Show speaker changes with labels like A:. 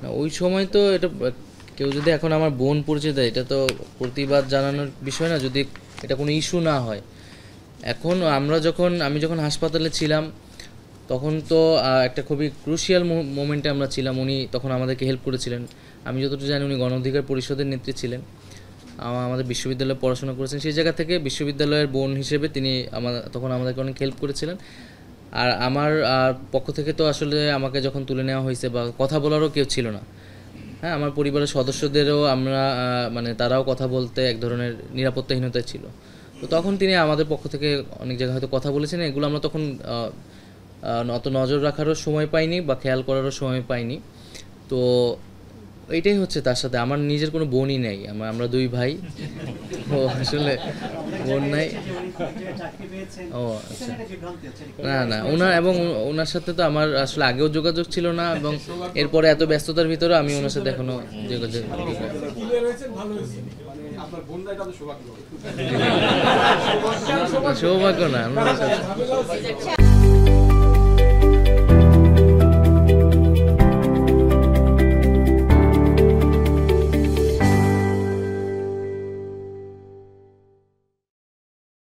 A: না, ওই সময় তো এটা কেউ যদি এখন আমার বোন পরিচয় দেয়, এটা তো প্রতিবাদ জানানোর বিষয় না, যদি এটা কোনো ইস্যু না হয়। এখন আমি যখন হাসপাতালে ছিলাম, তখন তো একটা খুবই ক্রুশিয়াল মোমেন্টে আমরা ছিলাম। উনি তখন আমাদেরকে হেল্প করেছিলেন। আমি যতটুকু জানি উনি গণ অধিকার পরিষদের নেত্রী ছিলেন, আমাদের বিশ্ববিদ্যালয়ে পড়াশোনা করেছেন। সেই জায়গা থেকে বিশ্ববিদ্যালয়ের বোন হিসেবে তিনি তখন আমাদেরকে অনেক হেল্প করেছিলেন। আর আমার পক্ষ থেকে তো আসলে আমাকে যখন তুলে নেওয়া হয়েছে বা কথা বলারও কেউ ছিল না। হ্যাঁ, আমার পরিবারের সদস্যদেরও আমরা মানে তারাও কথা বলতে এক ধরনের নিরাপত্তাহীনতায় ছিল। তো তখন তিনি আমাদের পক্ষ থেকে অনেক জায়গায় হয়তো কথা বলেছেন, এগুলো আমরা তখন অত নজর রাখারও সময় পাইনি বা খেয়াল করারও সময় পাইনি। তো এইটাই হচ্ছে তার সাথে। আমার নিজের কোনো বোনই নেই, আমরা দুই ভাই। ও আসলে বোন নাই। ও আচ্ছা। না না, ওনার সাথে তো আমার আসলে আগেও যোগাযোগ ছিল না, এবং এরপরে এত ব্যস্ততার ভিতরে আমি ওনার সাথে এখনো যোগাযোগ। সৌভাগ্য না, আমরা